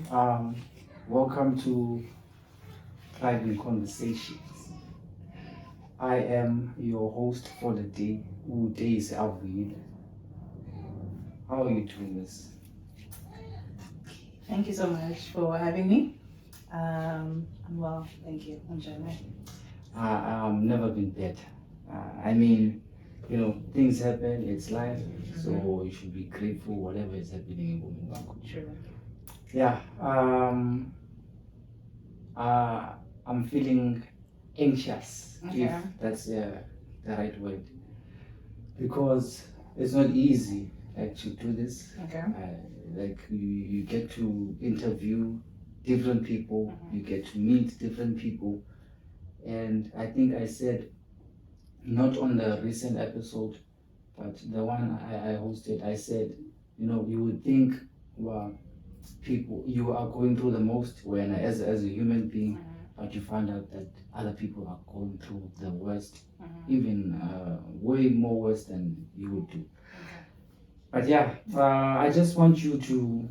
Welcome to DrivingConversations. I am your host for the day, Uday is Alvin. How are you doing this? Thank you so much for having me. I'm well, thank you. I'm Jamie. I've never been better. Things happen, it's life, so you should be grateful whatever is happening in Women. True. Yeah, I'm feeling anxious, if that's the right word, because it's not easy to do this. You get to interview different people, you get to meet different people, and I think I said, not on the recent episode, but the one I hosted, I said, you would think, well, people, you are going through the most when as a human being, but you find out that other people are going through the worst, even way more worse than you would do. But yeah, I just want you to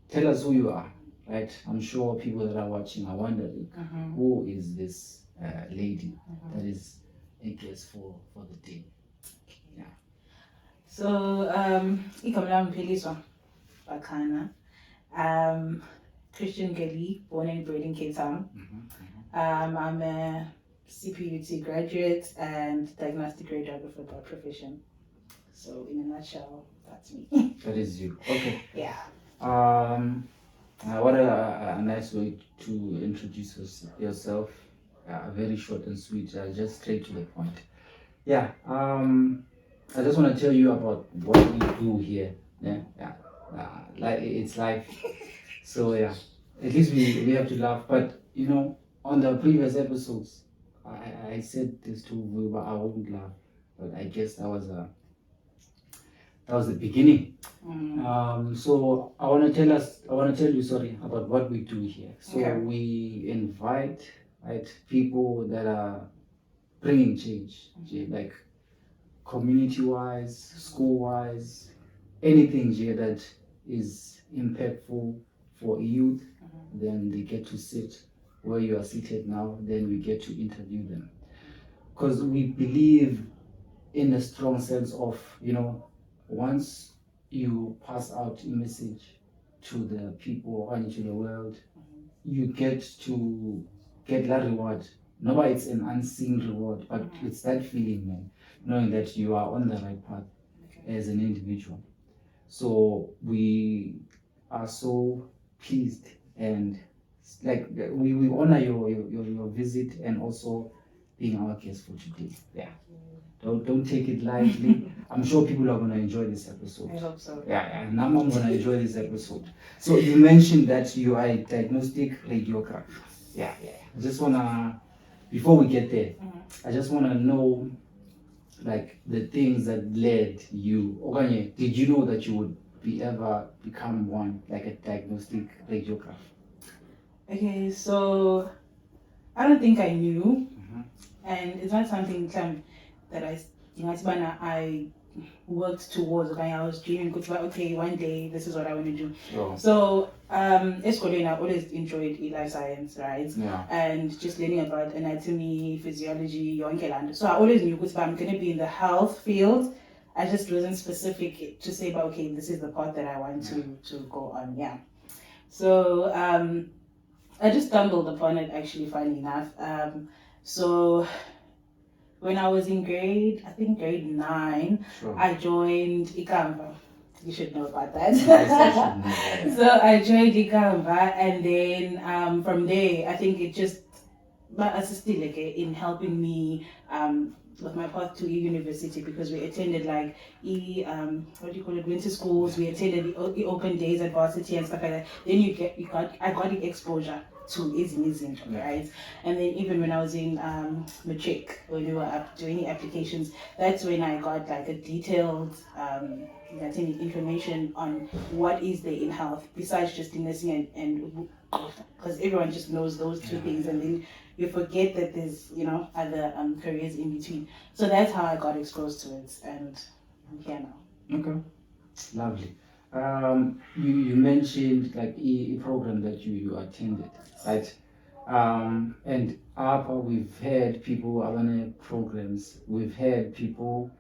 tell us who you are, right? I'm sure people that are watching are wondering, who is this lady that is a guest for the day? Yeah. So, I'm Pheliswa, Bhakana. Christian Gali, born and bred in Cape Town. I'm a CPUT graduate and diagnostic radiographer by profession. So, in a nutshell, that's me. That is you. Okay. Yeah. What a nice way to introduce yourself. Very short and sweet, just straight to the point. Yeah. I just want to tell you about what we do here. It's life. So yeah, at least we have to laugh. But on the previous episodes, I said this to you, but I wouldn't laugh. But I guess that was the beginning. So I want to tell you, about what we do here. So we invite people that are bringing change, like community-wise, school-wise, anything that is impactful for youth. Then they get to sit where you are seated now. Then we get to interview them, because we believe in a strong sense of, once you pass out a message to the people or into the world, you get to get that reward. No, it's an unseen reward, but it's that feeling, man, knowing that you are on the right path as an individual. So we are so pleased, and we honor your visit and also being our guest for today. Yeah. Don't take it lightly. I'm sure people are going to enjoy this episode. I hope so. Yeah, and I'm going to enjoy this episode. So you mentioned that you are a diagnostic radiographer. Yeah. I just want to, before we get there, I just want to know, the things that led you. Okanye, did you know that you would ever become one, like a diagnostic radiographer? Okay, so I don't think I knew, and it's not something that I worked towards. Okay, I was dreaming, okay, one day this is what I want to do. So eskoleni, I always enjoyed life science, right? Yeah. And just learning about anatomy, physiology, yonke land. So I always knew I'm going to be in the health field. I just wasn't specific to say, but okay, this is the path that I want to go on. Yeah. So I just stumbled upon it, actually, funny enough. So when I was in grade 9, I joined Ikamva. You should know about that. So I joined Ikamva, and then from there, I think it just assisted in helping me with my path to university, because we attended winter schools. We attended the open days at varsity and stuff like that. Then I got the exposure to amazing, right? And then even when I was in matric, when we were doing the applications, that's when I got a detailed information on what is there in health besides just in nursing and because everyone just knows those two things, and then you forget that there's other careers in between. So that's how I got exposed to it, and I'm here now. Okay, lovely. You mentioned like a program that you attended, right? And APA, we've had people abane programs, we've had people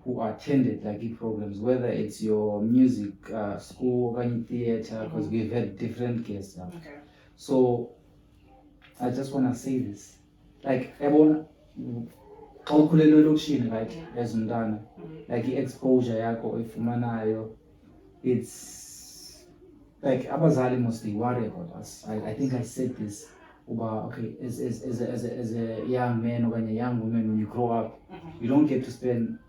who attended like programs, whether it's your music school or any theater, because we've had different guests. Okay. So I just want to say this, like everyone, xa ukhulele elokishini, right, as umntana, like i-exposure yakho oyifumanayo, it's like abazali mostly worry about us. I think I said this about, okay, as a young man or a young woman, when you grow up, you don't get to spend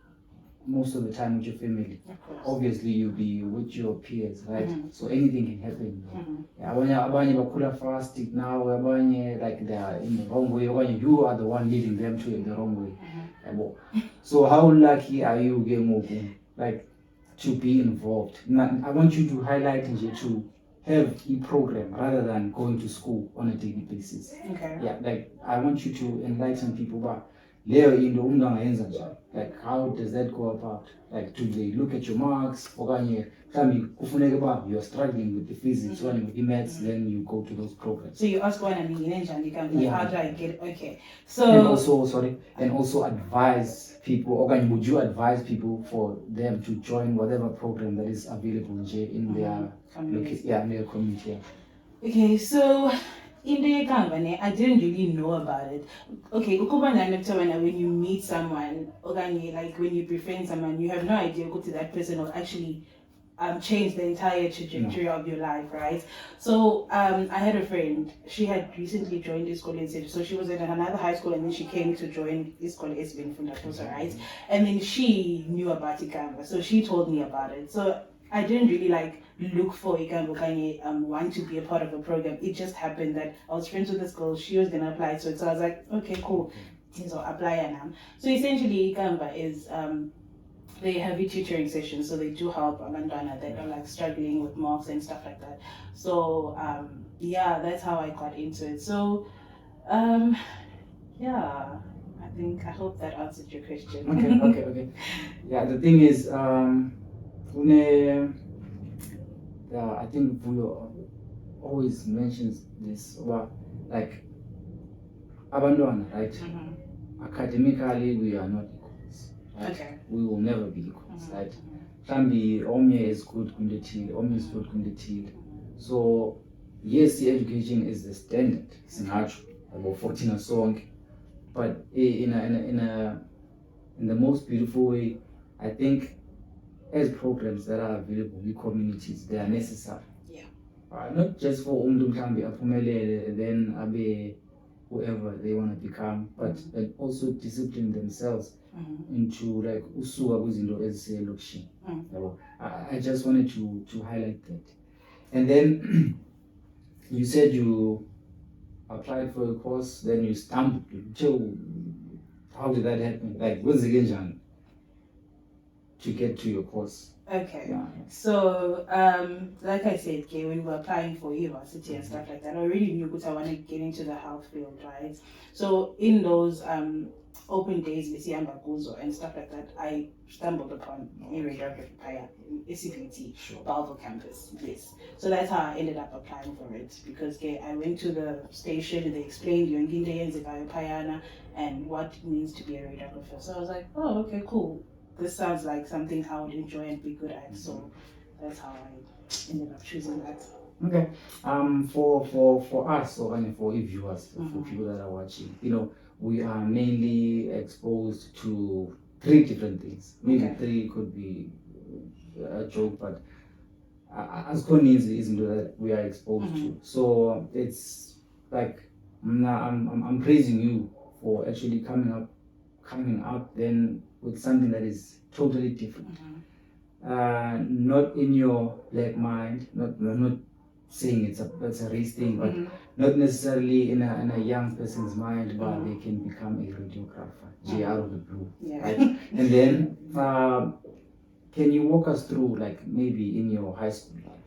most of the time with your family. Obviously, you'll be with your peers, right? So anything can happen. Abanye bakhula fast now, abanye like they are in the wrong way, abanye you are the one leading them to the wrong way. So how lucky are you, Gemogu, like to be involved? I want you to highlight to have a program rather than going to school on a daily basis. Okay. Yeah, like I want you to enlighten people about like how does that go about? Like do they look at your marks? You're struggling with the physics, with the maths, then you go to those programs. So you ask one and how do I get it? Okay. So and also advise people, or would you advise people for them to join whatever program that is available in their community? In their community. Okay, so in the company, I didn't really know about it. Okay, when you meet someone, like when you befriend someone, you have no idea go to that person or actually change the entire trajectory of your life, right? So I had a friend, she had recently joined this college, so she was in another high school and then she came to join this college from right? And then she knew about Ikamba, so she told me about it. So I didn't really like look for Ikamba want to be a part of a program. It just happened that I was friends with this girl, she was gonna apply to it, so I was like, okay, cool. So apply now. So essentially Ikamba is they have tutoring sessions, so they do help Amandana that are like struggling with marks and stuff like that. So yeah, that's how I got into it. So yeah, I hope that answered your question. Okay. Yeah, the thing is, I think we always mentions this about like abandon, right? Academically, we are not equals. Right? Okay. We will never be equals, right? Mhlambi omnye is good kundetil, omnye is good kundetil. So yes, the education is the standard. Singacho about 14 song, but in the most beautiful way, I think as programs that are available in communities, they are necessary. Yeah. Not just for umntu mhlambi aphumelele then abe whoever they want to become, but also discipline themselves into like usuka kwizinto eziselokishini. I just wanted to highlight that. And then you said you applied for a course, then you stumbled. How did that happen? Like, what's the game to get to your course? Okay. Yeah. So, like I said, when we were applying for university and stuff like that, I already knew that I wanted to get into the health field, right? So, in those open days, and stuff like that, I stumbled upon Radiography in SCPT, Balvo campus. Yes. So that's how I ended up applying for it, because I went to the station, they explained and what it means to be a radiographer. So I was like, oh, okay, cool. This sounds like something I would enjoy and be good at. So that's how I ended up choosing that. Okay. For us, or for viewers, for people that are watching, we are mainly exposed to 3 different things. Maybe 3 could be a joke, but as Koreans isn't that we are exposed to. So it's like I'm praising you for actually coming up then with something that is totally different. Not in your black mind, not saying it's a race thing, but not necessarily in a young person's mind, but they can become a radiographer, out of the blue. Yeah. Right? And then can you walk us through, like maybe in your high school life,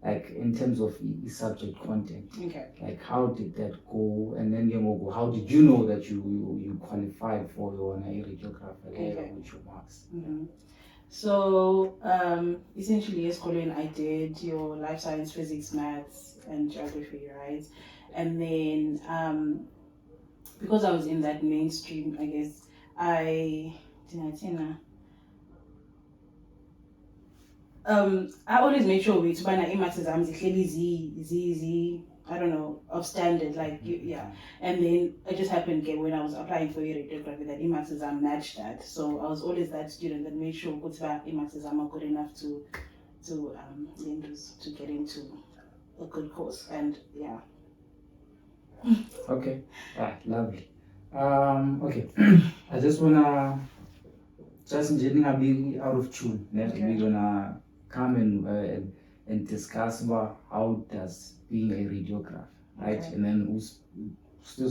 like in terms of subject content, like how did that go? And then how did you know that you qualified for your radiographer with your marks? So essentially, esikolweni I did your life science, physics, maths, and geography, right? And then because I was in that mainstream, I guess I I always make sure with when I maths exams, Z, I don't know, of standard, like yeah. And then it just happened again when I was applying for radiography that Emax exam matched that. So I was always that student that made sure that Emax exam are good enough to get into a good course. And yeah. Okay. Lovely. Okay. I just wanna just getting a bit out of tune. Okay. We're gonna come and discuss about how does being a radiographer, right? Okay. And then who's still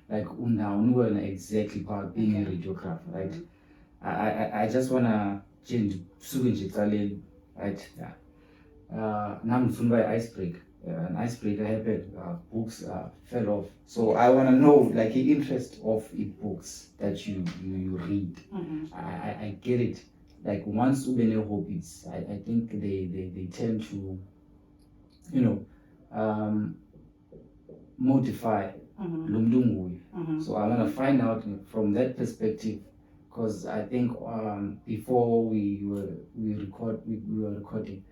like unaware exactly about being a radiographer, right? I just wanna change right? Yeah. Now I'm by icebreaker. An icebreaker happened. Books fell off. So I wanna know like the interest of in books that you read. I get it. Like once too many hobbies, I think they tend to, modify lumdungu. So I want to find out from that perspective, because I think before we were recording,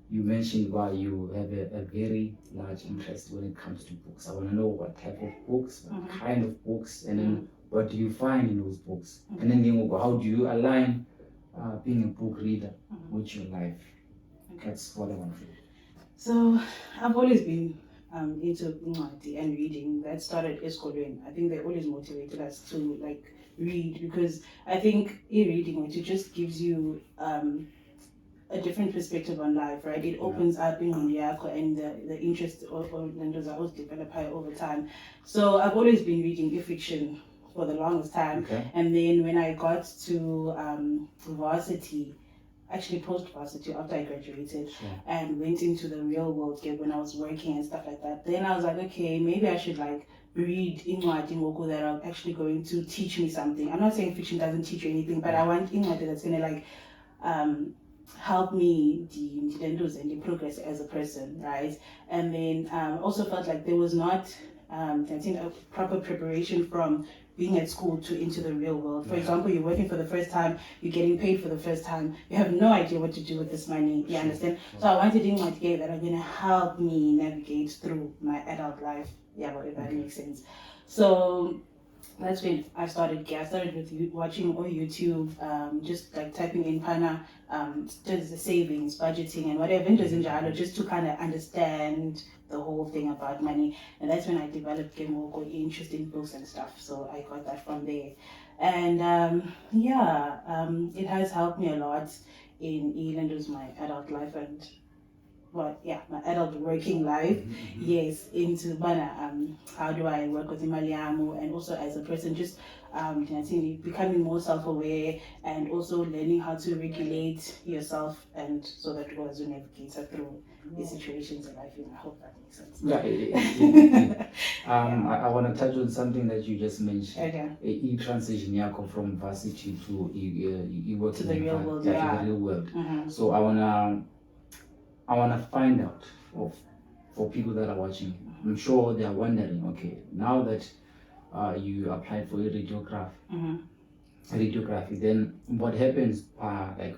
you mentioned why you have a very large interest when it comes to books. I want to know what type of books, what kind of books, and then what do you find in those books, and then how do you align being a book reader with your life. That's what I want to do. So I've always been into Ncwadi and reading. That started esikolweni. I think they always motivated us to like read, because I think e-reading it just gives you a different perspective on life, right? It opens up in yakho and the interest or those are always develop over time. So I've always been reading fiction for the longest time. And then when I got to varsity, actually post-varsity after I graduated and went into the real world when I was working and stuff like that, then I was like, okay, maybe I should like read Ncwadi that are actually going to teach me something. I'm not saying fiction doesn't teach you anything, but I want Ncwadi that's going to like help me the progress as a person, right? And then also felt like there was not a proper preparation from being at school to into the real world. For example, you're working for the first time, you're getting paid for the first time, you have no idea what to do with this money, you understand? So I wanted things like that are going to help me navigate through my adult life, if that makes sense. So that's when I started with watching on YouTube, just like typing in Pana, just the savings, budgeting, and whatever just to kind of understand the whole thing about money. And that's when I developed more interesting books and stuff. So I got that from there. And it has helped me a lot in my adult life and my adult working life, yes, into how do I work with Imaliamu, and also as a person, just becoming more self-aware and also learning how to regulate yourself, and so that you guys will navigate through these situations in life. I hope that makes sense. I want to touch on something that you just mentioned. E-transition from varsity to to the real world. To the real world. So I want to find out for people that are watching. I'm sure they are wondering, okay, now that you applied for a radiography, then what happens like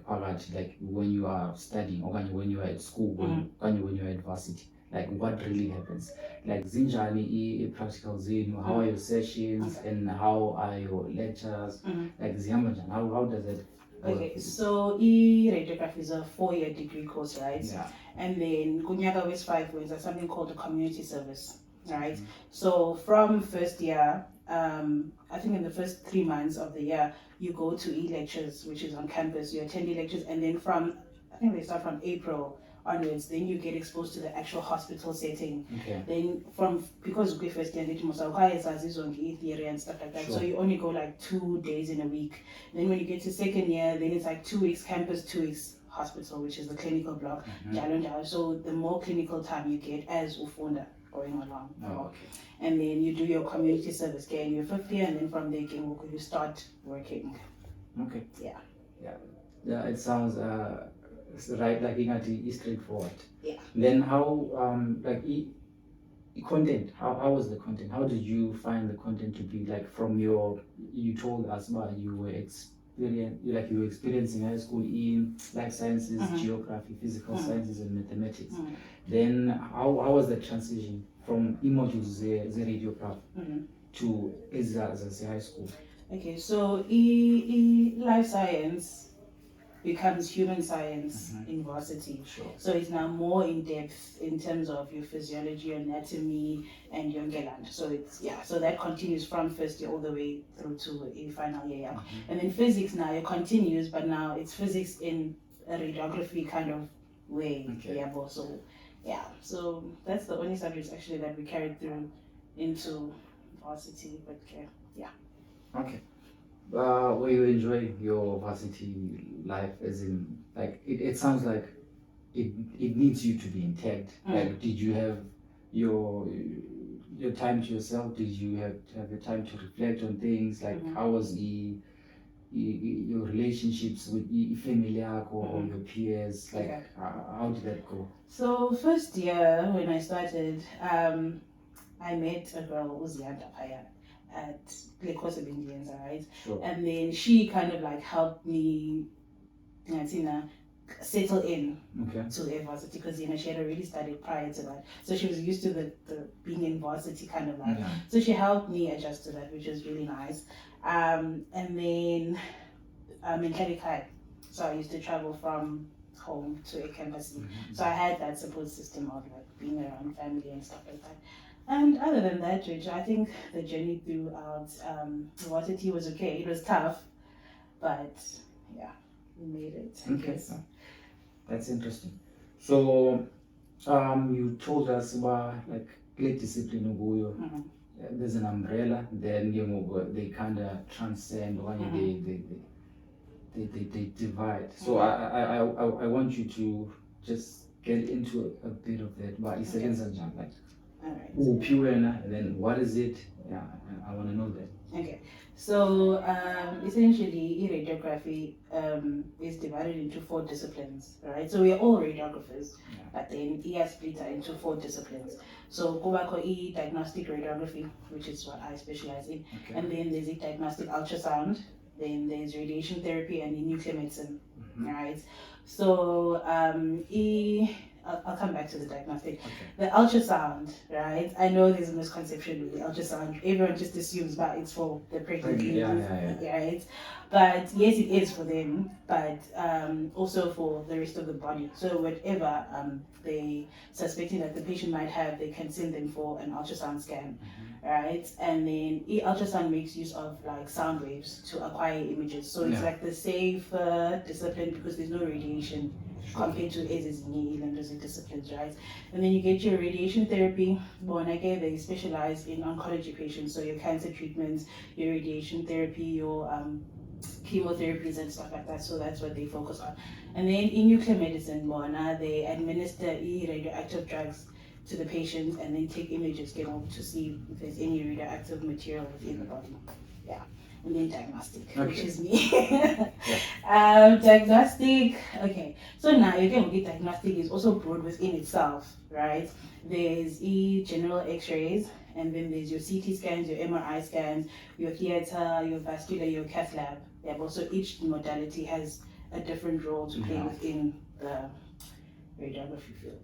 when you are studying, or when you are at school, when you are at varsity, like what really happens? Like zinjani practical zinu, how are your sessions and how are your lectures? Like how does it work? Okay, so radiography is a 4-year degree course, right? Yeah. And then Kunyaka West 5 is something called a community service, right? So from first year, I think in the first 3 months of the year, you go to e-lectures, which is on campus, you attend e-lectures, and then I think they start from April onwards, then you get exposed to the actual hospital setting. Then because we first year theory and stuff like that, so you only go like 2 days in a week. Then when you get to second year, then it's like 2 weeks campus, 2 weeks hospital, which is the clinical block. So the more clinical time you get as ufunda going along. And then you do your community service in your 5th year, and then from there you start working. Yeah. Yeah, it sounds right, like straightforward. Yeah. Then how like content? How was the content? How did you find the content to be like from your? You told us about you were you were experiencing high school in life sciences, geography, physical sciences, and mathematics. Then how was the transition from modules the radiography to as a high school? Okay, so life science becomes human science in varsity. Sure. So it's now more in depth in terms of your physiology, anatomy, and your Ngeland. So it's so that continues from first year all the way through to a final year. And then physics now it continues, but now it's physics in a radiography kind of way. Okay. So that's the only subjects actually that we carried through into varsity. But Okay. Were you enjoying your varsity life? As in, like, it sounds like it needs you to be intact. Like, did you have your time to yourself? Did you have your time to reflect on things? Like, how was your relationships with family or your peers? Like, how did that go? So first year when I started, I met a girl, Uzianda Paya, at the course of Indians, right? Sure. And then she kind of like helped me, settle in to the varsity because she had already studied prior to that, so she was used to the being in varsity kind of life. So she helped me adjust to that, which was really nice. And then in Kadikai, so I used to travel from home to a campus. So I had that support system of like being around family and stuff like that. And other than that, Rich, I think the journey throughout varsity was okay. It was tough, but we made it. Okay, so that's interesting. So you told us about like great discipline Uguyo. There's an umbrella, then they kind of transcend, they divide. So I want you to just get into a bit of that. But it's like, and then what is it? Yeah, I want to know that. Okay, so essentially, radiography is divided into 4 disciplines, right? So we are all radiographers, but then is split into 4 disciplines. So Kubako diagnostic radiography, which is what I specialize in, and then there's a diagnostic ultrasound, then there's radiation therapy and nuclear medicine, right? So I'll come back to the diagnostic. The ultrasound, right? I know there's a misconception with the ultrasound. Everyone just assumes that it's for the pregnant ladies, right? But yes, it is for them, but also for the rest of the body. So whatever they suspecting that the patient might have, they can send them for an ultrasound scan, right? And then ultrasound makes use of like sound waves to acquire images. So it's like the safer discipline because there's no radiation compared to AZZ and those disciplines, right? And then you get your radiation therapy. They specialize in oncology patients, so your cancer treatments, your radiation therapy, your chemotherapies and stuff like that. So that's what they focus on. And then in nuclear medicine, they administer radioactive drugs to the patient and then take images, to see if there's any radioactive material within the body. And then diagnostic, which is me. Diagnostic, okay. So now you can get diagnostic is also broad within itself, right? There's general x-rays, and then there's your CT scans, your MRI scans, your theater, your vascular, your cath lab. Also each modality has a different role to play within the radiography field.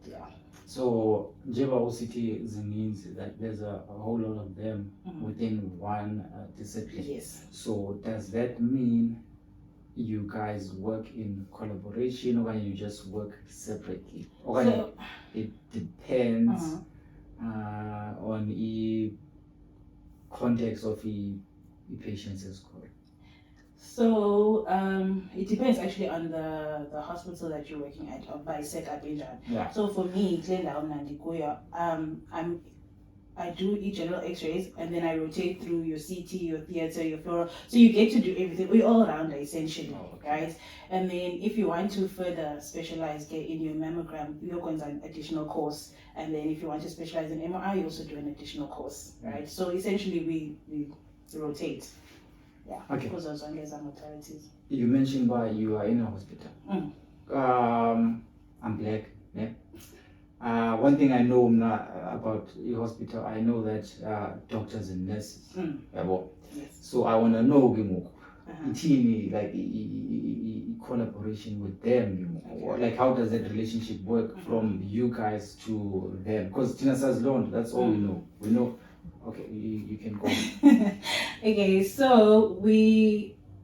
So Jeva OCT means that there's a whole lot of them within one discipline. Yes. So does that mean you guys work in collaboration or you just work separately? Or it depends on the context of the patient's score. So it depends actually on the hospital that you're working at or by setup. So for me, I do each general x-rays and then I rotate through your CT, your theater, your fluoro. So you get to do everything. We're all around essentially, right? And then if you want to further specialize, get in your mammogram, you're going to an additional course. And then if you want to specialize in MRI, you also do an additional course, right? So essentially we rotate. Yeah. Okay. Because those are mortalities. You mentioned why you are in a hospital. I'm black. Yeah. One thing I know about the hospital, I know that doctors and nurses. Yes. So I want to know team, like collaboration with them. Like how does that relationship work from you guys to them? Because Tina says loan, that's all we know. We know. Okay, you can go. Okay, so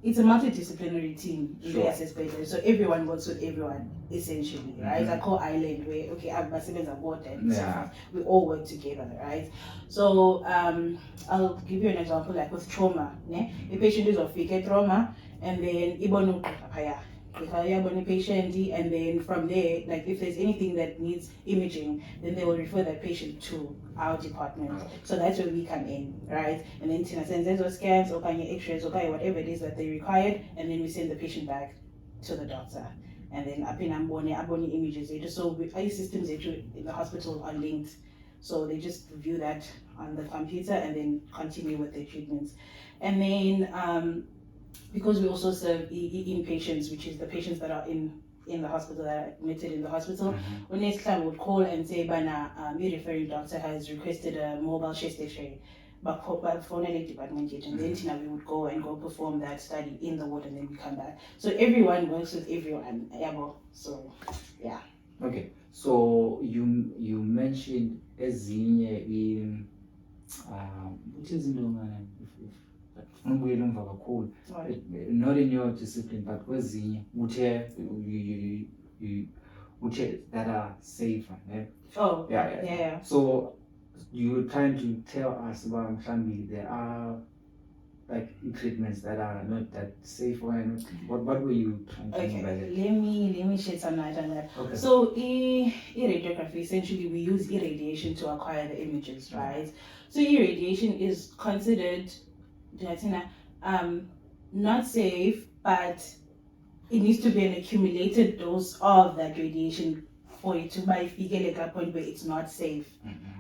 it's a multidisciplinary team in the Sure. assessment. So everyone works with everyone essentially, right? It's a core island where our siblings are board and so forth. We all work together, right? So I'll give you an example like with trauma. A patient is of trauma and then ibonu patient, and then from there, like if there's anything that needs imaging, then they will refer that patient to our department. So that's where we come in, right? And then Tina sends those scans or x-rays or whatever it is that they required, and then we send the patient back to the doctor. And then aboni images later. So our systems in the hospital are linked. So they just view that on the computer and then continue with their treatments. And then because we also serve inpatients, which is the patients that are in the hospital, that are admitted in the hospital, when next time would call and say, Bana, your referring doctor has requested a mobile chest x-ray, but for the department yet, and then we would go perform that study in the ward, and then we come back. So everyone works with everyone. So yeah. Okay, so you mentioned ezinye in which is not in your discipline, but kwezinye that are safer. Oh yeah. So you're trying to tell us about there are like treatments that are not that safe, or what were you trying to mean by that? Let me shed some light on that. Okay. So radiography, essentially we use irradiation to acquire the images, right? So irradiation is considered not safe, but it needs to be an accumulated dose of that radiation for it to by figure a point where it's not safe.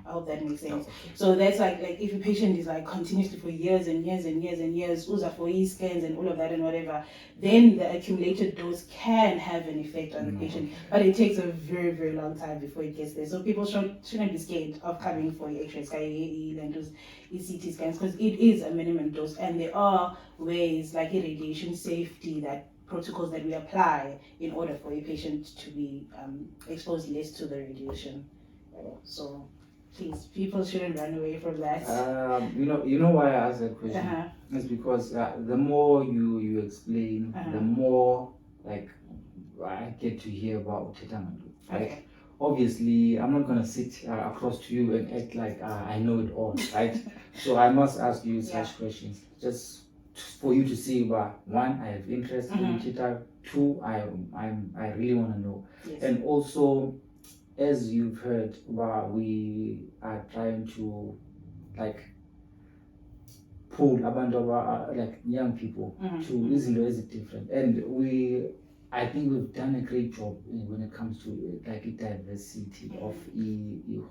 I hope that makes sense. So that's like if a patient is like continuously for years and years and years and years, usa for scans and all of that and whatever, then the accumulated dose can have an effect on the patient. But it takes a very, very long time before it gets there. So people shouldn't be scared of coming for X-rays, CT scans, because it is a minimum dose, and there are ways like irradiation safety protocols that we apply in order for a patient to be exposed less to the radiation. So please, people shouldn't run away from that. You know why I asked that question? It's because the more you explain, the more like I get to hear about Tetangandu. Right? Obviously, I'm not gonna sit across to you and act like I know it all, right? So I must ask you such questions, just for you to see, one, I have interest in Teta. Two, I really want to know. Yes. And also, as you've heard, we are trying to like pull abantu like young people to izinto is different, and I think we've done a great job when it comes to like diversity of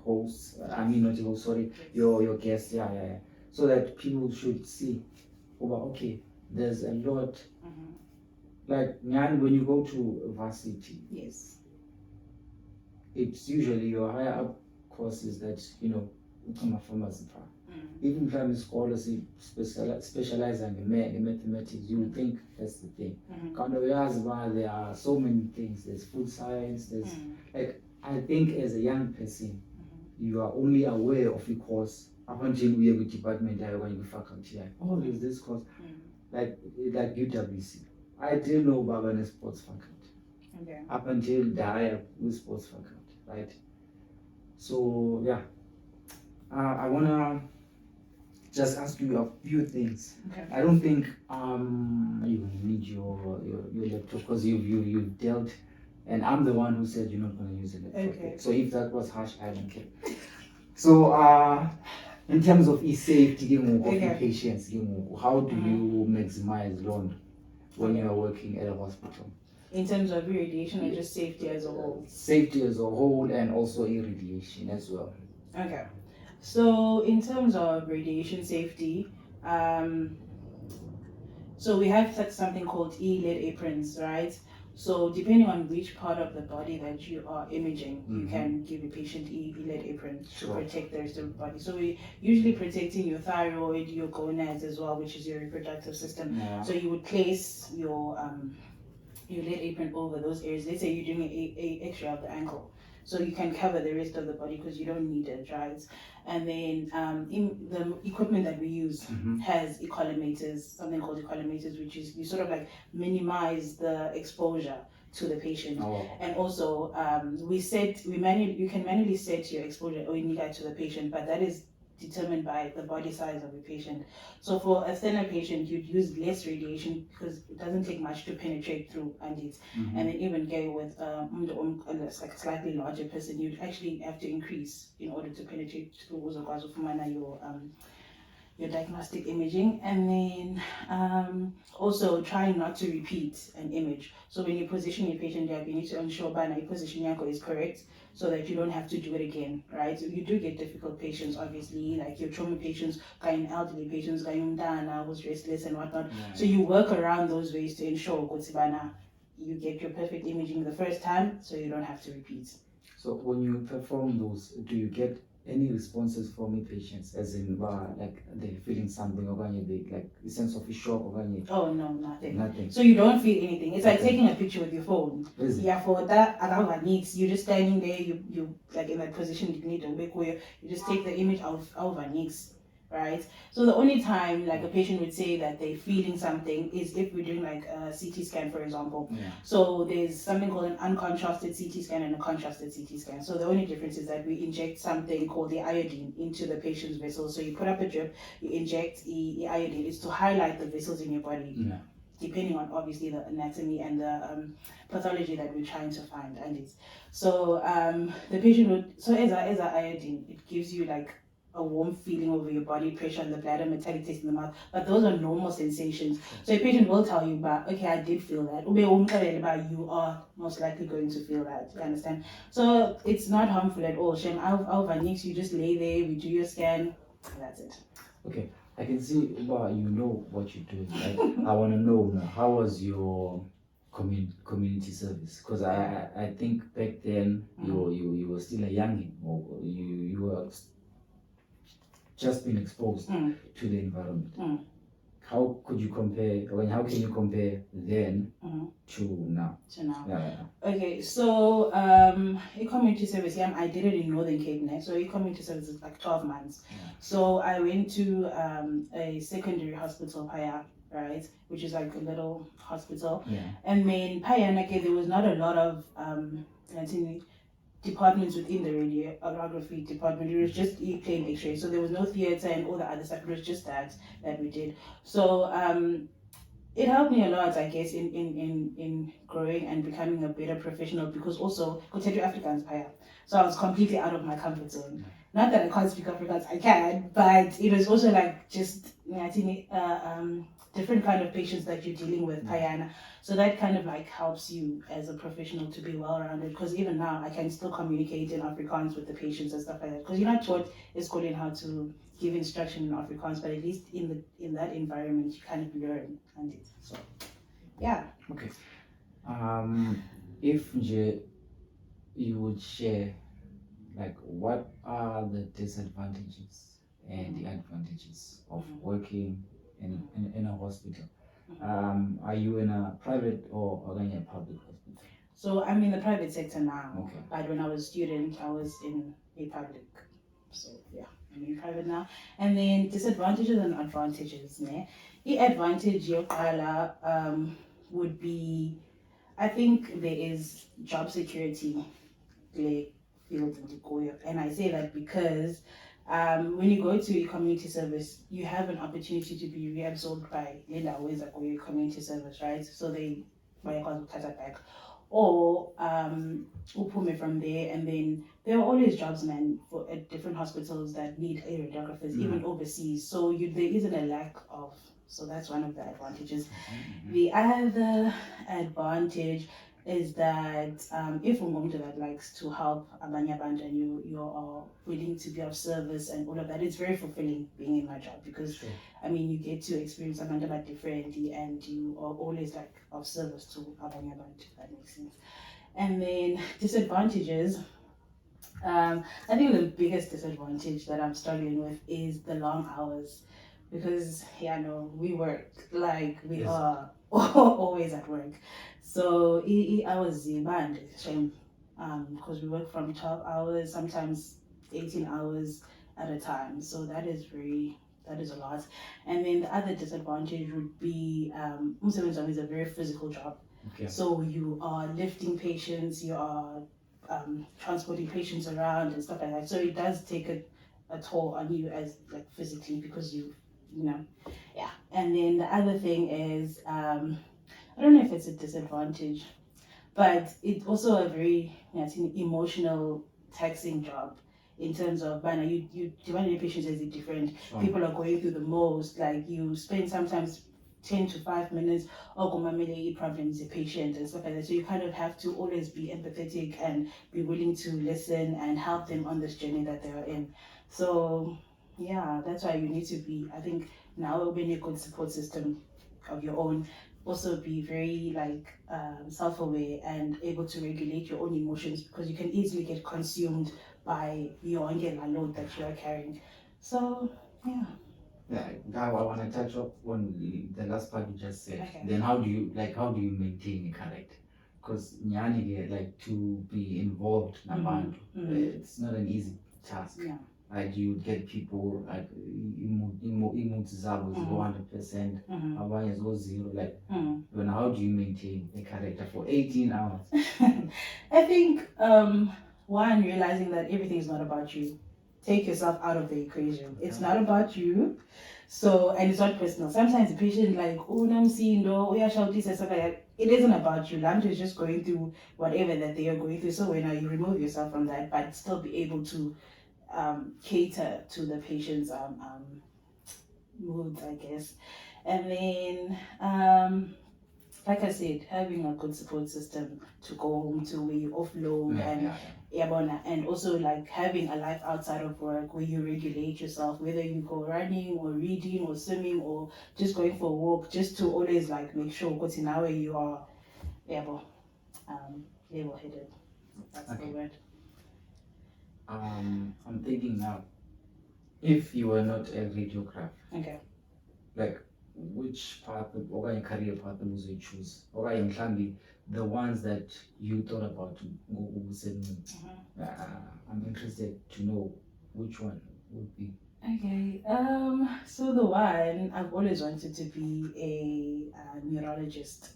hosts. I mean, not hosts, sorry, your guests, so that people should see, okay, there's a lot. Like when you go to varsity, yes, it's usually your higher up courses that come from pharmacy. Even primary scholars specializing in mathematics, you would think that's the thing. There are so many things. There's food science. There's like, I think as a young person, you are only aware of your course up until we have a department when you faculty. There's this course, like UWC. I didn't know about any sports faculty up until the higher sports faculty, right? So yeah, I wanna just ask you a few things. I don't think you need your laptop, because you've dealt, and I'm the one who said you're not gonna use a laptop. So if that was harsh, I don't care. So in terms of e-safety of patients, how do you maximize loan when you are working at a hospital? In terms of irradiation or just safety as a whole? Safety as a whole, and also irradiation as well. Okay. So in terms of radiation safety, So we have something called E-led aprons, right? So depending on which part of the body that you are imaging, you can give a patient E-led apron to protect the rest of the body. So we usually protecting your thyroid, your gonads as well, which is your reproductive system. Yeah. So you would place your lead apron over those areas. Let's say you're doing a X-ray of the ankle, so you can cover the rest of the body because you don't need it, right? And then in the equipment that we use has collimators, something called collimators, which is you sort of like minimize the exposure to the patient. And also you can manually set your exposure or indica to the patient, but that is determined by the body size of the patient. So for a thinner patient, you'd use less radiation because it doesn't take much to penetrate through and and then even go with like a slightly larger person, you'd actually have to increase in order to penetrate through your diagnostic imaging. And then also trying not to repeat an image. So when you position your patient there, you need to ensure that your position is correct so that you don't have to do it again, right? So you do get difficult patients, obviously, like your trauma patients, elderly patients, who's restless and whatnot. Yeah. So you work around those ways to ensure you get your perfect imaging the first time so you don't have to repeat. So when you perform those, do you get any responses from the patients, as in like they're feeling something or they like a sense of a shock or Oh no, nothing. Nothing. So you don't feel anything. It's like taking a picture with your phone. Yeah, for that needs you're just standing there, you like in that position you need to make where you just take the image of needs. Right? So the only time like a patient would say that they're feeling something is if we're doing like a CT scan, for example. Yeah. So there's something called an uncontrasted CT scan and a contrasted CT scan. So the only difference is that we inject something called the iodine into the patient's vessels. So you put up a drip, you inject the iodine. It's to highlight the vessels in your body. Yeah. Depending on obviously the anatomy and the pathology that we're trying to find. So the patient would, so as a iodine, it gives you like a warm feeling over your body, pressure in the bladder, metallic taste in the mouth, but those are normal sensations. So a patient will tell you, but okay, I did feel that. But you are most likely going to feel that. You understand? So it's not harmful at all. You just lay there, we do your scan, that's it. Okay, I can see you know what you do. Right? I want to know now, how was your community service? Because I think back then you were still a youngin, or you were just been exposed to the environment. How could you compare? How can you compare then to now? Yeah. Okay, so a community service. Yeah, I did it in Northern Cape. So a community service is like 12 months. Yeah. So I went to a secondary hospital, Paya, right, which is like a little hospital. Yeah. And then Paya, there was not a lot of departments within the radiography department. It was just plain X-ray. So there was no theater and all the other stuff. It was just that we did. So it helped me a lot, I guess, in growing and becoming a better professional, because also Kuthethu Afrikaans Paya. So I was completely out of my comfort zone. Not that I can't speak Afrikaans, I can, but it was also like just different kind of patients that you're dealing with, Payana. So that kind of like helps you as a professional to be well-rounded, because even now I can still communicate in Afrikaans with the patients and stuff like that, because you're not taught in school in how to give instruction in Afrikaans, but at least in that environment you kind of learn. And so yeah. Okay. If you would share, like, what are the disadvantages and the advantages of working in a hospital? Are you in a private or in a public hospital? So I'm in the private sector now. Okay. But when I was a student, I was in a public. So yeah, I'm in private now. And then disadvantages and advantages. The advantage would be, I think there is job security field in Gikoyo. And I say that because when you go to a community service, you have an opportunity to be reabsorbed by Linda community service, right? So they buy back. Or upume from there, and then there are always jobs, at different hospitals that need radiographers, even overseas. So there isn't a lack of. So that's one of the advantages. The other advantage is that if umuntu that likes to help abanye abantu and you are willing to be of service and all of that, it's very fulfilling being in my job because Sure. I mean you get to experience abantu about differently and you are always like of service to abanye abantu, if that makes sense. And then disadvantages. I think the biggest disadvantage that I'm struggling with is the long hours because we work like we Yes. are always at work. So I was banned shame because we work from 12 hours, sometimes 18 hours at a time. So that is a lot. And then the other disadvantage would be umsebenzi is a very physical job. Okay. So you are lifting patients, you are transporting patients around and stuff like that. So it does take a toll on you as like physically because you know. And then the other thing is I don't know if it's a disadvantage, but it's also a very emotional taxing job in terms of you dividing your patients as different. Sure. People are going through the most, like you spend sometimes 10 to 5 minutes problems a patient and stuff like that. So you kind of have to always be empathetic and be willing to listen and help them on this journey that they're in. So that's why you need to be, I think now being a good support system of your own, also be very self-aware and able to regulate your own emotions because you can easily get consumed by your own load that you are carrying. So Now I want to touch up on the last part you just said. Okay. Then how do you maintain a character? Because like to be involved in a band, it's not an easy task. Yeah. Like you get people like emotes zabo 100%, abanye go 0. Like then how do you maintain a character for 18 hours? I think one, realizing that everything is not about you. Take yourself out of the equation. It's not about you. So, and it's not personal. Sometimes the patient like, I'm seeing stuff like that. It isn't about you. Lanto is just going through whatever that they are going through. So when you remove yourself from that, but still be able to cater to the patient's mood, I guess. And then like I said, having a good support system to go home to where you offload and also like having a life outside of work where you regulate yourself, whether you go running or reading or swimming or just going for a walk, just to always like make sure because in our way you are level-headed. That's the word. I'm thinking now, if you were not a radiographer, okay, like which path or career path would you choose? Or the ones that you thought about. I'm interested to know which one would be. Okay. So the one I've always wanted to be a neurologist.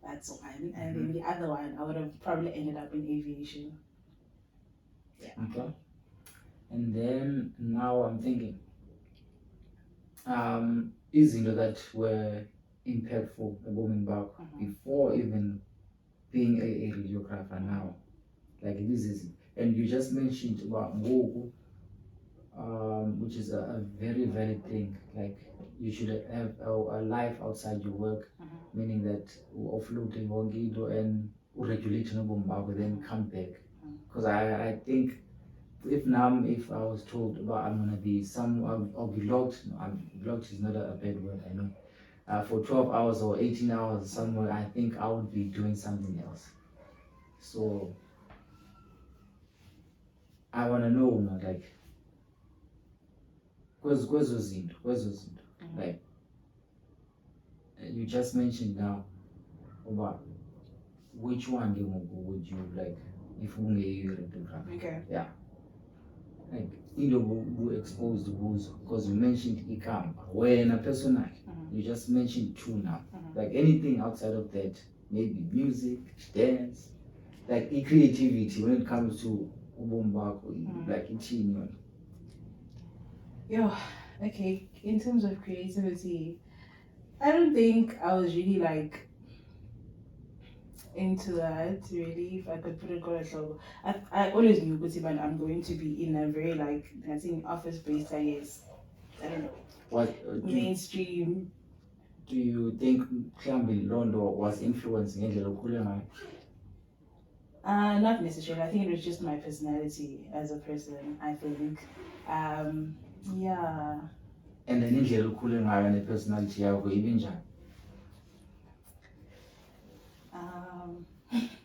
That's one, and then the other one I would have probably ended up in aviation. Yeah. Okay. And then now I'm thinking, izinto that were impactful ebomini bakho before even being a radiographer now, like this is, and you just mentioned about ngoku, which is a very valid thing. Like you should have a life outside your work, meaning that you offload yonke into and uregulate nobomi bakho, then come back. Because I think if I was told about I'm gonna be I'll be locked. No, locked is not a bad word, I know. For 12 hours or 18 hours somewhere, I think I would be doing something else. So I wanna know, like, kwezo zinto, like you just mentioned now about which one would you like if only radiographer. Okay. Yeah. Like who exposed those, because you mentioned ikamba when a person you just mentioned two now. Like anything outside of that, maybe music, dance, like creativity when it comes to ubombako, like it's okay, in terms of creativity, I don't think I was really like into that really, if I could put it good. So I always knew but I'm going to be in a very like I think office based I don't know what mainstream do you think mhlawumbe Londo was influencing ngendlela okhule ngayo? Not necessarily. I think it was just my personality as a person, I think. Yeah. And then indlela okhule ngayo ne-personality yakho ibinjani?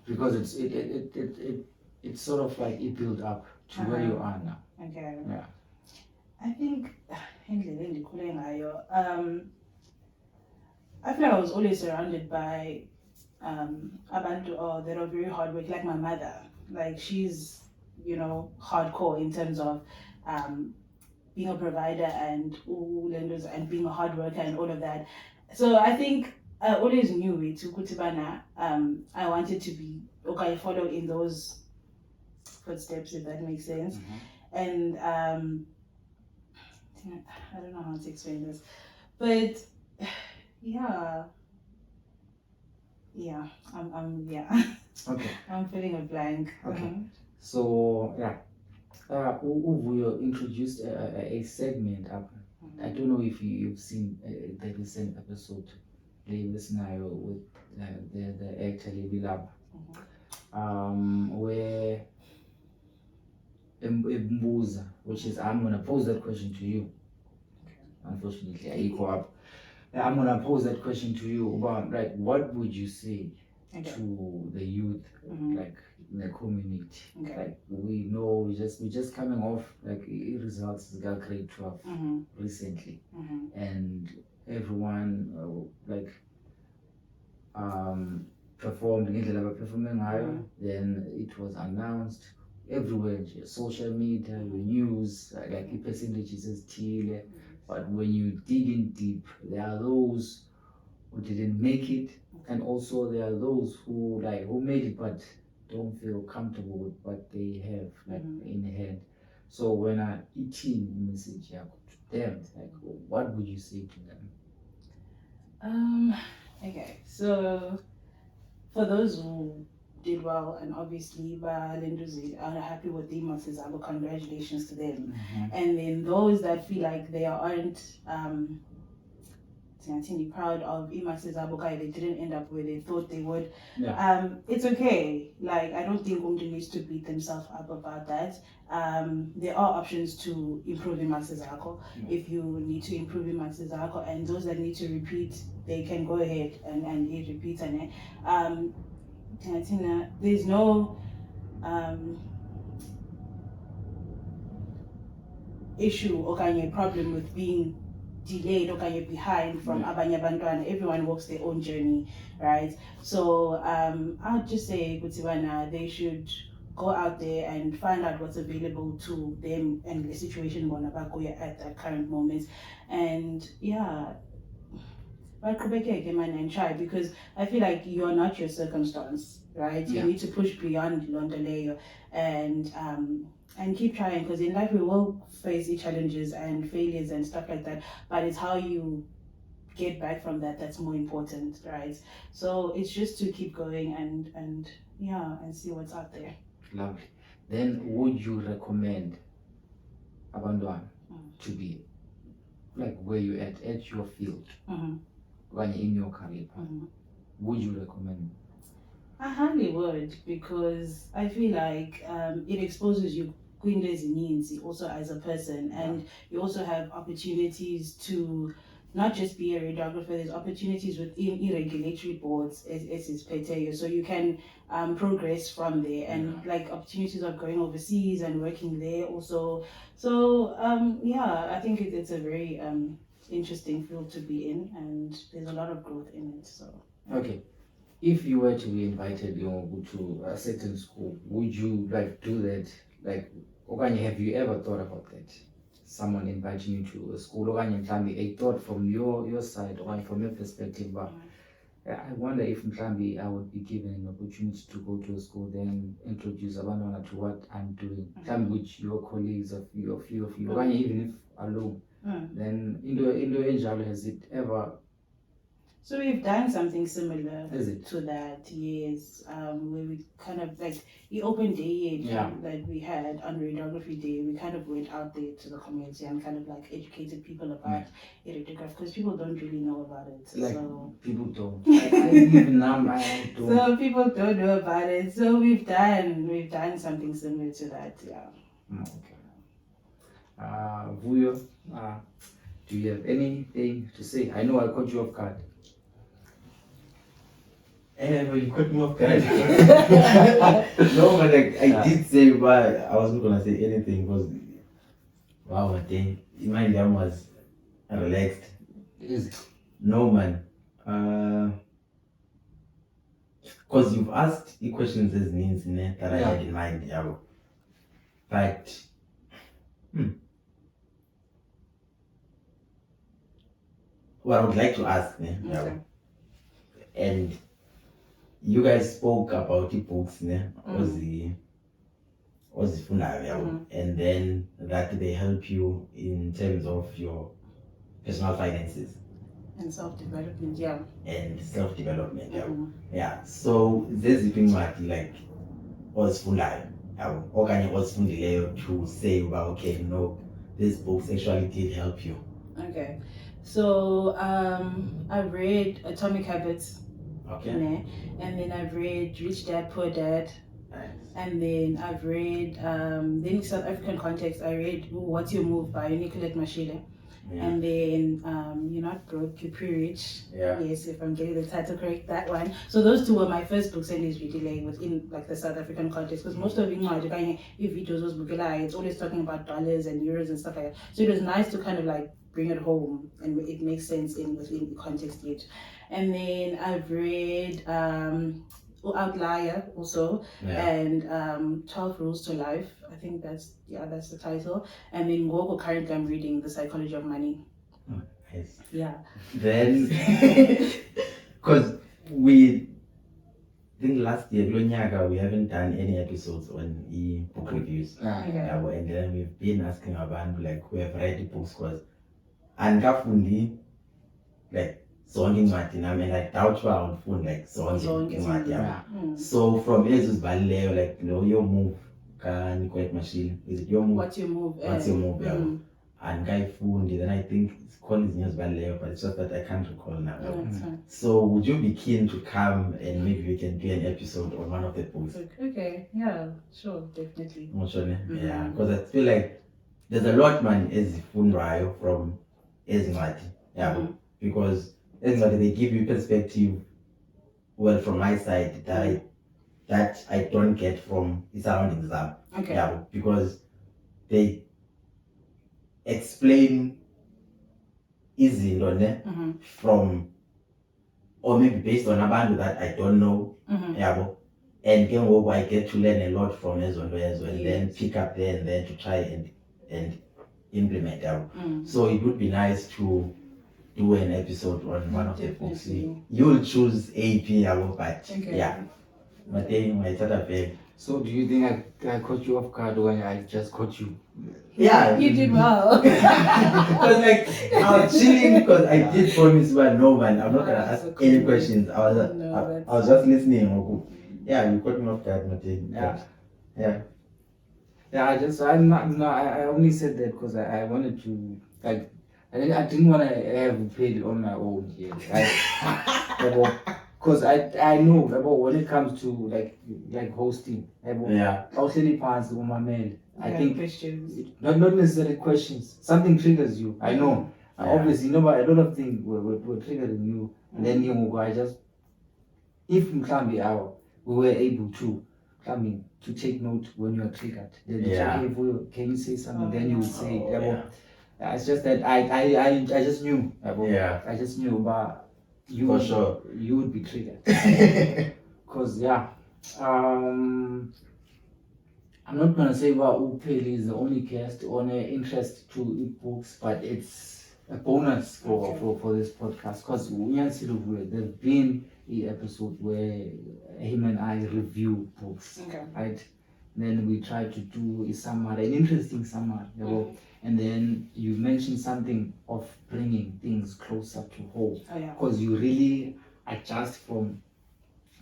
Because it's sort of like it built up to where you are now. Okay. Yeah. I think indlela endikhule ngayo, I feel like I was always surrounded by abantu that are very hard work, like my mother. Like she's, you know, hardcore in terms of being a provider and being a hard worker and all of that. So I think I always knew it ukutibana. I wanted to be follow in those footsteps, if that makes sense. And I don't know how to explain this, but yeah, I'm Okay. I'm feeling a blank. Okay. So yeah, Uvuyo introduced a segment up. I don't know if you've seen the recent episode, Scenario with the actor Levilab, where Mbuza, which is, I'm gonna pose that question to you. Unfortunately, I equal up. I'm gonna pose that question to you about, like, what would you say to the youth, like in the community? Like, we know we're just coming off like results got grade 12 recently, and everyone performed performing. Then it was announced everywhere, social media, the news, like percentages is still. But when you dig in deep, there are those who didn't make it, and also there are those who made it but don't feel comfortable with what they have in head. So when I message to them, like, what would you say to them? Okay, so for those who did well, and obviously Balenduzi are happy with the masses, congratulations to them. And then those that feel like they aren't proud of Imax's Abokai, they didn't end up where they thought they would. It's okay. Like, I don't think Umdu needs to beat themselves up about that. There are options to improve Imax's Ako if you need to improve Imax's Ako, and those that need to repeat, they can go ahead and repeat. And there's no issue or problem with being delayed or behind from abanye bantwana. Everyone walks their own journey, right? So I'll just say they should go out there and find out what's available to them and the situation at that current moment. And and try, because I feel like you're not your circumstance, right? You need to push beyond London and keep trying, because in life we will face challenges and failures and stuff like that, but it's how you get back from that that's more important, right? So it's just to keep going and see what's out there. Lovely. Then would you recommend Abandon to be like where you at your field, when in your career path? Would you recommend? I highly would, because I feel like it exposes you also as a person, and you also have opportunities to not just be a radiographer. There's opportunities within regulatory boards as is Peteyo, so you can progress from there, and like opportunities of going overseas and working there also. So I think it's a very interesting field to be in, and there's a lot of growth in it. So okay, if you were to be invited to a certain school, would you do that? Like, have you ever thought about that? Someone inviting you to a school, a thought from your side or from your perspective, but I wonder if I would be given an opportunity to go to a school, then introduce Abandona to what I'm doing, which your colleagues of you, even if alone, then Indo has it ever So we've done something similar Is it? to that, yes. Where we kind of like the open day that we had on Radiography Day, we kind of went out there to the community and kind of like educated people about radiography because people don't really know about it. Like so people don't. Even now I don't. So people don't know about it. So we've done something similar to that, yeah. Okay. Vuyo, do you have anything to say? I know I caught you off guard. But you caught me off guard. No, but like I did say, but I wasn't gonna say anything because wow, my name was relaxed. Is it? No man, because you've asked the questions as means that I had in mind, yeah. But what I would like to ask, yeah, and you guys spoke about the books, and then that they help you in terms of your personal finances and self-development, yeah. Yeah. So there's the thing like ozifundile, okanye ozifundileyo to say about okay, these books actually did help you. Okay. So I've read Atomic Habits. Okay. And then I've read Rich Dad Poor Dad. Nice. And then I've read then in South African context I read What's Your Move by Nicolette Mashile. Yeah. And then You're Not Broke, You're Pre-Rich. Yeah. Yes, if I'm getting the title correct, that one. So those two were my first books and is really within like the South African context because most of videos was it's always talking about dollars and euros and stuff like that. So it was nice to kind of like bring it home and it makes sense within the context yet. And then I've read Outlier also, and 12 Rules to Life. I think that's the title. And then Ngoko, currently I'm reading The Psychology of Money. Oh, nice. Yeah. Then, because I think last year, we haven't done any episodes on e-book reviews. Okay. And then we've been asking abantu like who have read the books because andikafundi like zonke incwadi nami and I doubt uba awufundi like zonke incwadi. So from ezo zibalileyo like Your Move kaNicolette Mashile, is it Your Move? What's Your Move? What's Your Move? Yeah. Andikayifundi, then I think zikhona ezinye ezibalileyo but it's just that I can't recall now. So would you be keen to come and maybe we can do an episode on one of the books? Okay, yeah, sure, definitely. Yeah, because I feel like there's a lot man ezifundwayo from ezincwadi, because ezincwadi they give you perspective, well, from my side that I don't get from the surroundings zam. Okay. Yeah, because they explain izinto from, or maybe based on abantu that I don't know, and ke ngoku I get to learn a lot from ezo and then pick up there and then to try and implement. So it would be nice to do an episode on one of the books. You'll choose AP, but yeah. So do you think I caught you off guard or I just caught you? Yeah. You did well. Because like I was chilling because I did promise, but no man, I'm not gonna ask any questions. I was just listening. Yeah, you caught me off guard, Martin. Yeah. I only said that because I wanted to like I didn't want to have paid on my own here. Because I know about when it comes to like hosting. Actually pass on my mail. I think questions. Not necessarily questions. Something triggers you. I know. Obviously, but a lot of things were triggering you. And then I just if we were able to take note when you are triggered. Then can you say something? Then you would say it's just that I just knew. I just knew, but you for sure you would be triggered. Because I'm not gonna say Upeli is the only guest on interest to ebooks, but it's a bonus for this podcast because there's been an episode where him and I review books, right? Then we try to do a summary, an interesting summary, and then you mentioned something of bringing things closer to home, because you really adjust from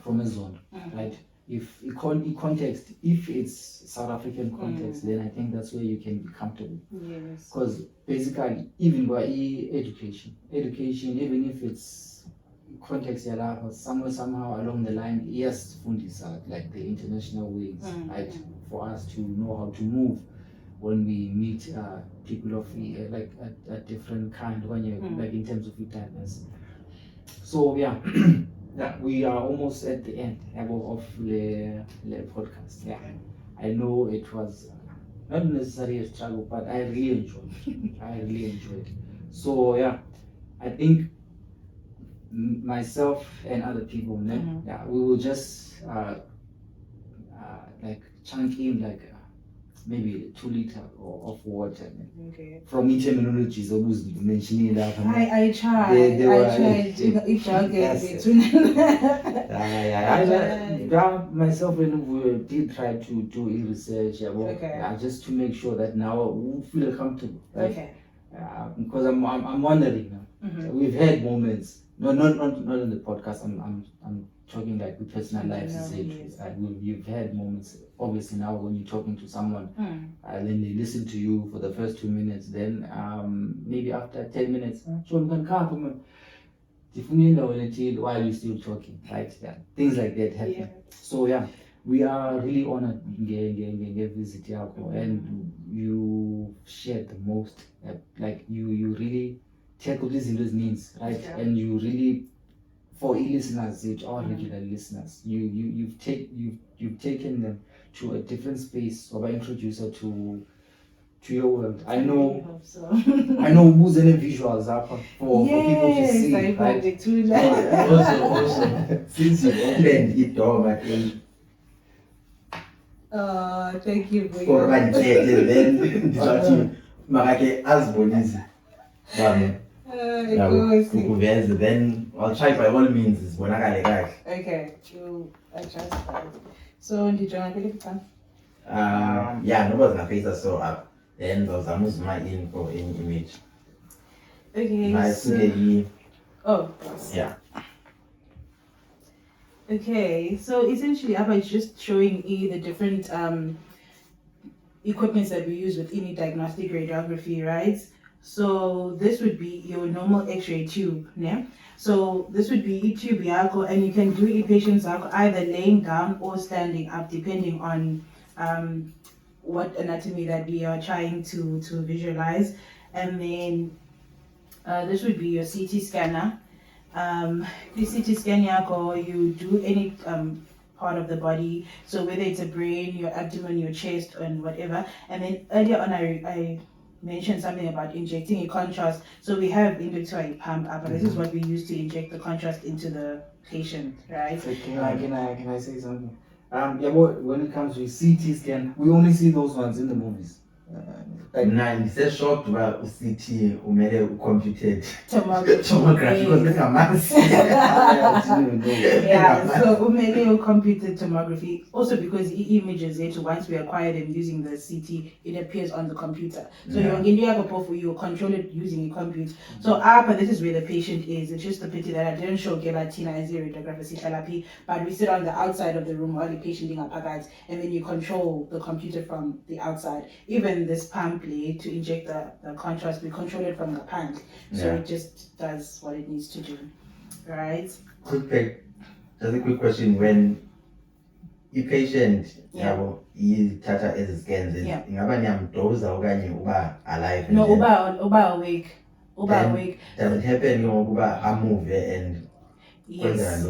a zone, right? If context, if it's South African context, then I think that's where you can be comfortable. Yes. Because basically, even by education, even if it's context somehow along the line, yes, fundisa like the international ways, right? For us to know how to move when we meet people of like a different kind, when you like in terms of types. So yeah. Yeah, we are almost at the end of the podcast. Yeah, I know it was not necessarily a struggle, but I really enjoyed it. So yeah, I think myself and other people, yeah, we will just like chunk in like maybe 2 liters of water. Okay. From each terminologies, always mentioning that. I tried. Each myself when we did try to do research, just to make sure that now we feel comfortable, right? Okay. Because I'm wondering now. We've had moments, not in the podcast. I'm talking like with personal lives. You've had moments. Obviously now when you're talking to someone, then they listen to you for the first 2 minutes. Then maybe after 10 minutes, while you're still talking, right? Yeah, things like that happen. Yeah. So yeah, we are really honored to visit Yako, and you shared the most. Like you really tackle these needs, right? Yeah. And you really, for listeners, our regular listeners, you've taken them to a different space, or introduce her to your world. I know. Hope so. I know who's in the visuals for people to see. Right? Also, since you opened the door, I think. Thank you for then then I'll try by all means. Okay, I trust that. So did you want to take it down? Yeah, nobody's gonna face us so up. Then those are my info in image. Okay. Yeah. Okay, so essentially Abba is just showing you the different equipments that we use within diagnostic radiography, right? So this would be your normal X-ray tube, yeah? So this would be tube yako, and you can do e-patients either laying down or standing up, depending on what anatomy that we are trying to visualize. And then this would be your CT scanner. The CT scan yako, you do any part of the body, so whether it's a brain, your abdomen, your chest, and whatever. And then earlier on I mentioned something about injecting a contrast. So we have into a pump up, and this is what we use to inject the contrast into the patient, right? So can I say something? When it comes to CT scan, we only see those ones in the movies. It's shocked about CT computed tomography because so computed tomography also because images once we acquire them using the CT, it appears on the computer. So you control it using a computer. So this is where the patient is. It's just a pity that I didn't show Gelatina as a radiography, but we sit on the outside of the room while the patient in our and then you control the computer from the outside. Even this pump to inject the contrast, we control it from the pump, so it just does what it needs to do, right? Just a quick question: when a patient Tata as scans, alive? No, uba awake. Does it happen I move and yes.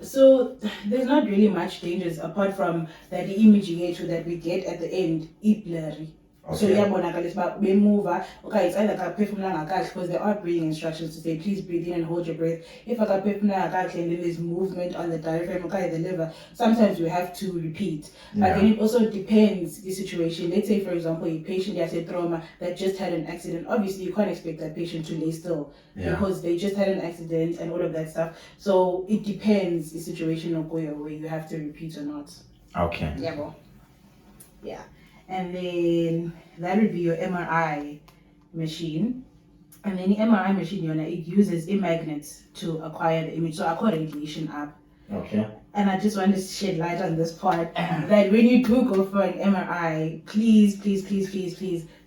So there's not really much dangers apart from that the imaging that we get at the end is blurry. Okay. So we move, okay, it's either because there are breathing instructions to say please breathe in and hold your breath. If I and then there's movement on the diaphragm, okay, the liver, sometimes we have to repeat. But then it also depends the situation. Let's say for example a patient has a trauma that just had an accident. Obviously you can't expect that patient to lay still because they just had an accident and all of that stuff. So it depends the situation where you have to repeat or not. Okay. Yeah. And then that would be your MRI machine. And then the MRI machine, it uses a magnet to acquire the image. So I call radiation up. Okay. And I just want to shed light on this part that when you do go for an MRI, please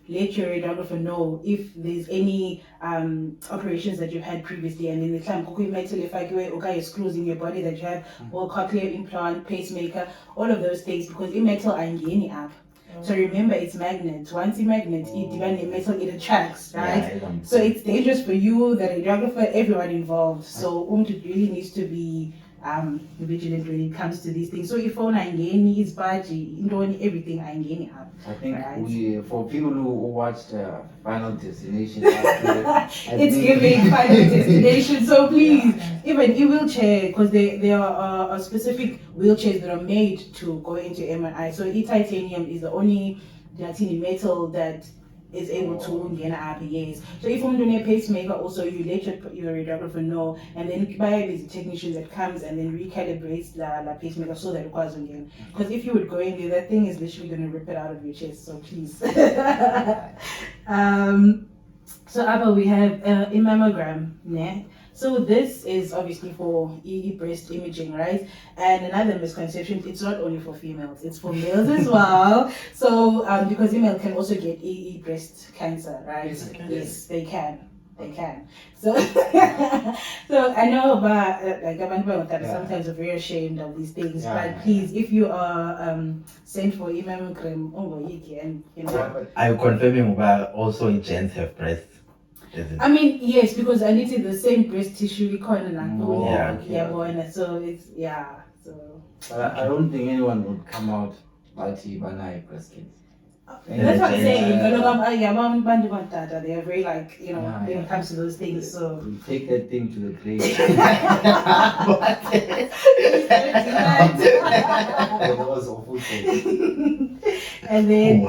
let your radiographer know if there's any operations that you've had previously, and then the time metal if screws in your body that you have, or cochlear implant, pacemaker, all of those things, because in metal I'm getting up. So remember, it's magnet. Once the magnet, it metal, it attracts, right? Yeah, So it's dangerous for you, the radiographer, everyone involved. So it really needs to be vigilant when it comes to these things. So if phone angeni is budgie, everything angeni up. I think right? for people who watched Final Destination, it's giving Final Destination. So please, even in wheelchair, because there are specific wheelchairs that are made to go into MRI. So titanium is the only Latini metal that is able to get RPAs. So if I'm doing a pacemaker, also you let your radiographer know, and then by is a technician that comes and then recalibrates the pacemaker so that it goes again. Because if you would go in there, that thing is literally going to rip it out of your chest. So please. So Abba, we have a mammogram. Yeah. So this is obviously for breast imaging, right? And another misconception, it's not only for females, it's for males as well. So because female can also get breast cancer, right? Yes, they can. They can. So, so I know about sometimes are very ashamed of these things, but please, if you are sent for mammogram, are you confirming about also gents have breasts? I mean, yes, because I needed the same breast tissue recording and so it's so. But I don't think anyone would come out multi-banai breast cancer. That's what I'm saying. They are very when it comes to those things. So we take that thing to the grave. That was awful. And then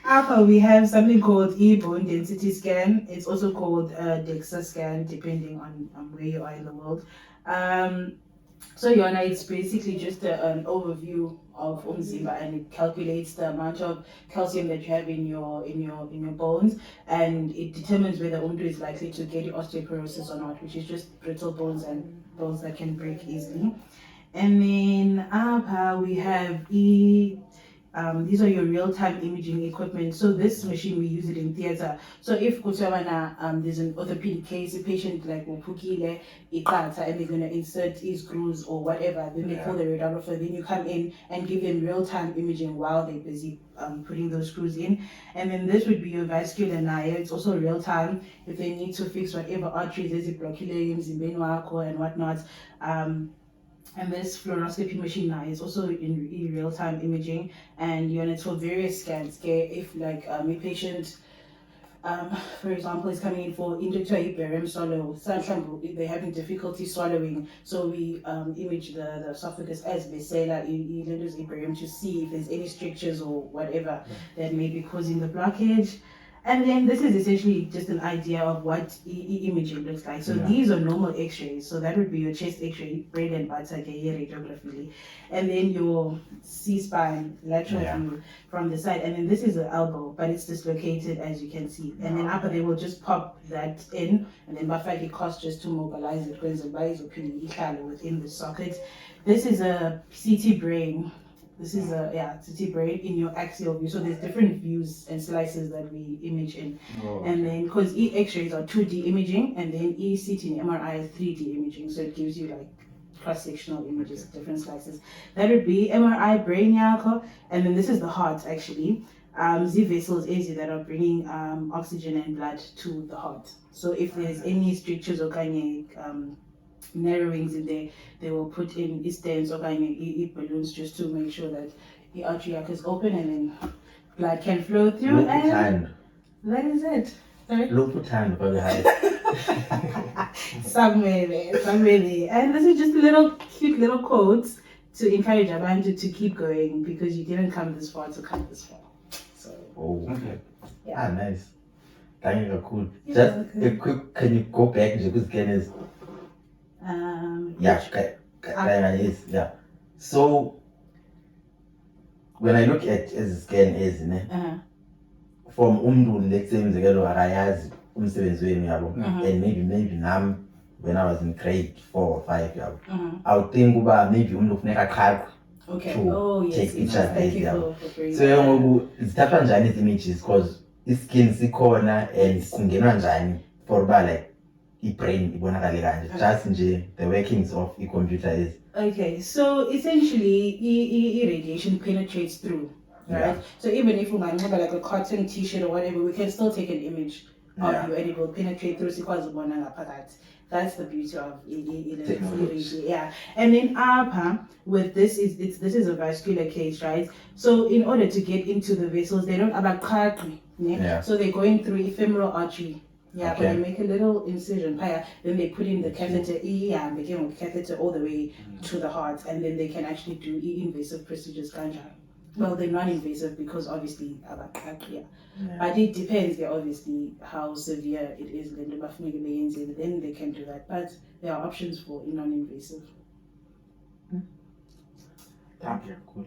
Alpha, we have something called bone density scan. It's also called DEXA scan, depending on where you are in the world. So Yona, it's basically just an overview of umzimba, and it calculates the amount of calcium that you have in your bones, and it determines whether umuntu is likely to get osteoporosis or not, which is just brittle bones and bones that can break easily. And then we have these are your real-time imaging equipment. So this machine, we use it in theater. So if there's an orthopedic case, a patient like Upukile, and they're going to insert screws or whatever, then they call the radiographer, then you come in and give them real-time imaging while they're busy putting those screws in. And then this would be your vascular naya. It's also real-time if they need to fix whatever arteries, there's a bloculariums in Benuako and whatnot. And this fluoroscopy machine now is also in real-time imaging, and it's for various scans. If a patient, for example, is coming in for inductor barium swallow, they're having difficulty swallowing, so we image the esophagus as besela barium to see if there's any strictures or whatever that may be causing the blockage. And then this is essentially just an idea of what imaging looks like. So these are normal x-rays. So that would be your chest x-ray, bread and butter, radiography. And then your C-spine, lateral view from the side. And then this is the elbow, but it's dislocated as you can see. And then after they will just pop that in, and then Bafaki cost just to mobilize it within the socket. This is a CT brain. This is a CT brain in your axial view. So there's different views and slices that we image in. And then, because X-rays are 2D imaging, and then CT and MRI is 3D imaging. So it gives you cross-sectional images, different slices. That would be MRI brain yako. And then this is the heart actually. Z vessels easy that are bringing oxygen and blood to the heart. So if there's any strictures or narrowings in there, they will put in stents or balloons just to make sure that the artery is open and then blood can flow through. And that is it. Sorry? Somewhere there. And this is just a cute little quote to encourage Abantu to keep going, because you didn't come this far to come this far. So. Nice. Thank you, cool. Just a quick, can you go back to the Yeah, yeah. So when I look at as scan as from let's say umzekelo akayazi umsebenzi wenu yabo, and maybe nam when I was in grade 4 or 5 yabo, I would think about maybe kufuneka aqhaqwe to take pictures yabo. So ngoku zithathwa njani ezi images because i-skin sikhona and kungenwa njani for uba like i-brain ibonakale kanje, just nje the workings of i-computer is. Okay, so essentially radiation penetrates through, right? Yeah. So even if we might have like a cotton t-shirt or whatever, we can still take an image of you and it will penetrate through. That's the beauty of radiation. Yeah. And then with this is a vascular case, right? So in order to get into the vessels, they don't have so they're going through ephemeral artery. Yeah, okay. When they make a little incision, then they put in the catheter, and they give a catheter all the way to the heart, and then they can actually do invasive procedures. Well, they're non-invasive because obviously, but it depends, obviously, how severe it is. Then they can do that, but there are options for non-invasive. Thank you. Cool.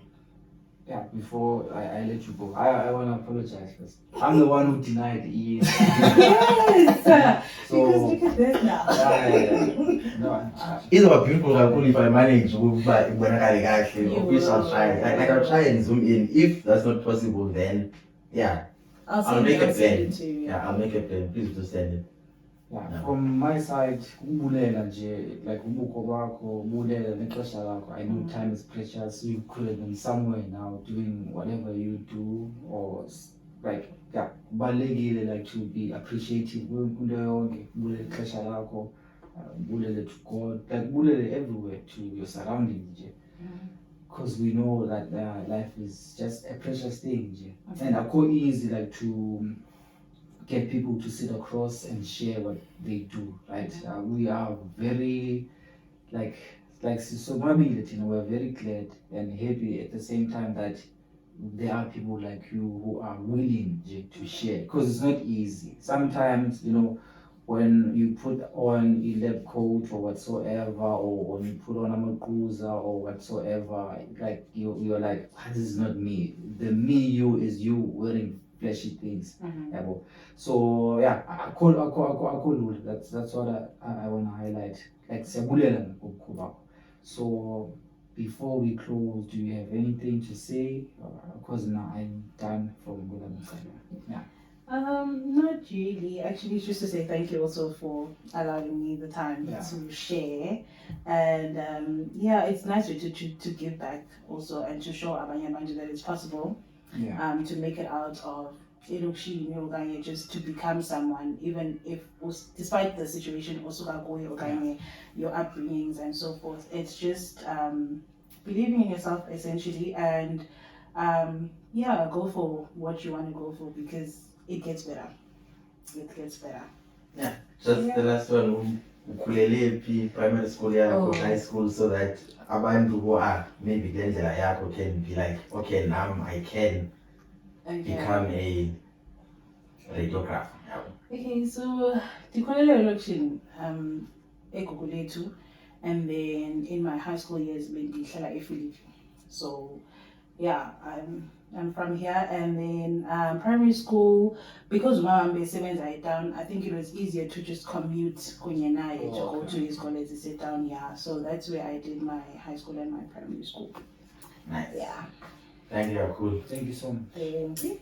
Yeah, before I let you go, I want to apologize first. I'm the one who denied E. Yes! So, because look at this now. No, it's about beautiful if I manage but when which I'll try. Like I'll try and zoom in. If that's not possible, then I'll make a plan. I'll make a plan. Please do send it. Yeah, from my side, like I know time is precious. You could have been somewhere now doing whatever you do, or like like to be appreciative. To God, like everywhere to your surroundings. Because we know that life is just a precious thing, and I call easy like to get people to sit across and share what they do, right? We are very so maybe we're very glad and happy at the same time that there are people like you who are willing to share, because it's not easy. Sometimes, when you put on a lab coat or whatsoever, or when you put on a makuza or whatsoever, like you're like, this is not me. The me you is you wearing fleshy things. So I call that's what I want to highlight. Like so before we close, do you have anything to say? Because now I'm done from Gulam. Not really. Actually, just to say thank you also for allowing me the time to share. And it's nice to give back also and to show Abanya that it's possible to make it out of just to become someone, even if despite the situation also your upbringings and so forth. It's just believing in yourself essentially, and go for what you want to go for, because it gets better. It gets better. Yeah. Just the last one, primary school, high school, so that abantu who are maybe Glendela Yako can be like, okay, now I can become a radiographer. Okay, so the election Eguguletu, and then in my high school years, maybe so I'm from here, and then primary school, because Mama I down, I think it was easier to just commute to go to his college to sit down here. So that's where I did my high school and my primary school. Nice. Yeah. Thank you, cool. Thank you so much. Thank you.